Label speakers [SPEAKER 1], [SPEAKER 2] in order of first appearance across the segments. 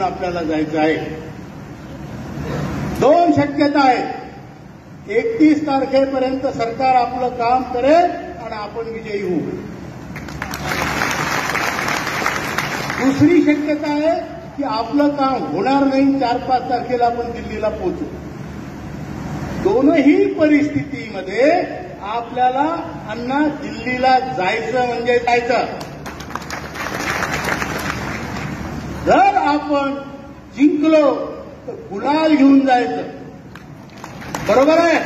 [SPEAKER 1] जिंकून आपल्याला जायचं आहे. 2 शक्यता आहेत. 31 तारखेपर्यंत सरकार आपलं काम करेल आणि आपण विजयी होऊ. दुसरी शक्यता आहे की आपलं काम होणार नाही, 4-5 तारखेला आपण दिल्लीला पोहोचू. दोनही परिस्थितीमध्ये आपल्याला अण्णा दिल्लीला जायचं म्हणजे जायचं. जर आपण जिंकलो तर गुलाल घेऊन जायचं, बरोबर आहे.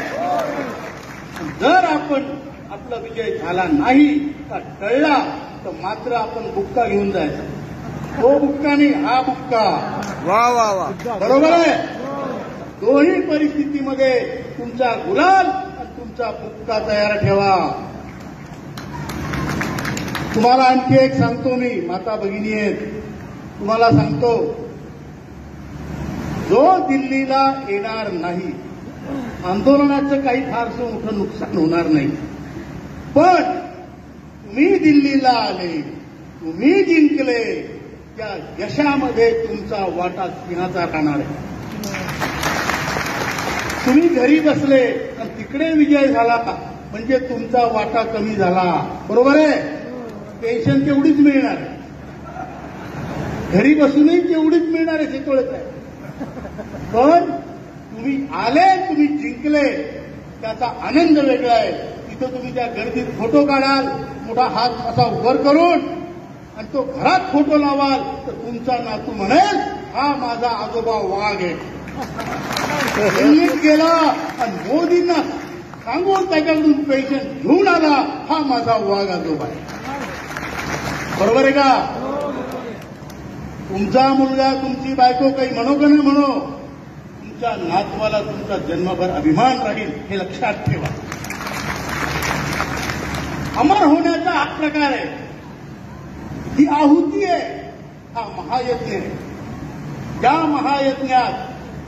[SPEAKER 1] जर आपण आपला विजय झाला नाही का टळला तर मात्र आपण बुक्का घेऊन जायचा. तो बुक्का नाही, हा बुक्का.
[SPEAKER 2] वा वा वा,
[SPEAKER 1] बरोबर आहे. दोन्ही परिस्थितीमध्ये तुमचा गुलाल आणि तुमचा बुक्का तयार ठेवा. तुम्हाला आणखी एक सांगतो मी, माता भगिनी आहेत, तुम्हाला सांगतो, जो दिल्लीला येणार नाही, आंदोलनाचं काही फारसं मोठं नुकसान होणार नाही, पण तुम्ही दिल्लीला आले, तुम्ही जिंकले, त्या यशामध्ये तुमचा वाटा सिंहाचा राहणार आहे. तुम्ही घरी बसले आणि तिकडे विजय झाला म्हणजे तुमचा वाटा कमी झाला, बरोबर आहे. पेन्शन तेवढीच मिळणार, घरी बसूनही तेवढीच मिळणार आहे, हे कळत आहे. पण तुम्ही आले, तुम्ही जिंकले, त्याचा आनंद वेगळा आहे. तिथं तुम्ही त्या गर्दीत फोटो काढाल, मोठा हात असा वर करून, आणि तो घरात फोटो लावाल तर तुमचा नातू म्हणेल, हा माझा आजोबा वाघ आहे. दिल्लीत गेला आणि मोदींना सांगून त्याच्याकडून पेन्शन घेऊन आला, हा माझा वाघ आजोबा आहे. बरोबर आहे का. तुमचा मुलगा, तुमची बायको काही म्हणो का नाही म्हणो, तुमच्या नातवाला तुमचा जन्मभर अभिमान राहील, हे लक्षात ठेवा. अमर होण्याचा हा प्रकार आहे, ही आहुती आहे, हा महायज्ञ आहे. या महायज्ञात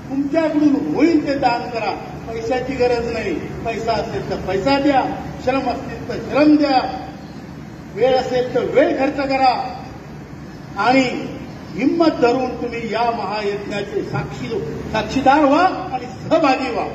[SPEAKER 1] तुमच्याकडून होईल ते दान करा. पैशाची गरज नाही, पैसा असेल तर पैसा द्या, श्रम असतील तर श्रम द्या, वेळ असेल तर वेळ खर्च करा, आणि हिंमत धरून तुम्ही या महायज्ञाचे साक्षीदार व्हा आणि सहभागी व्हा.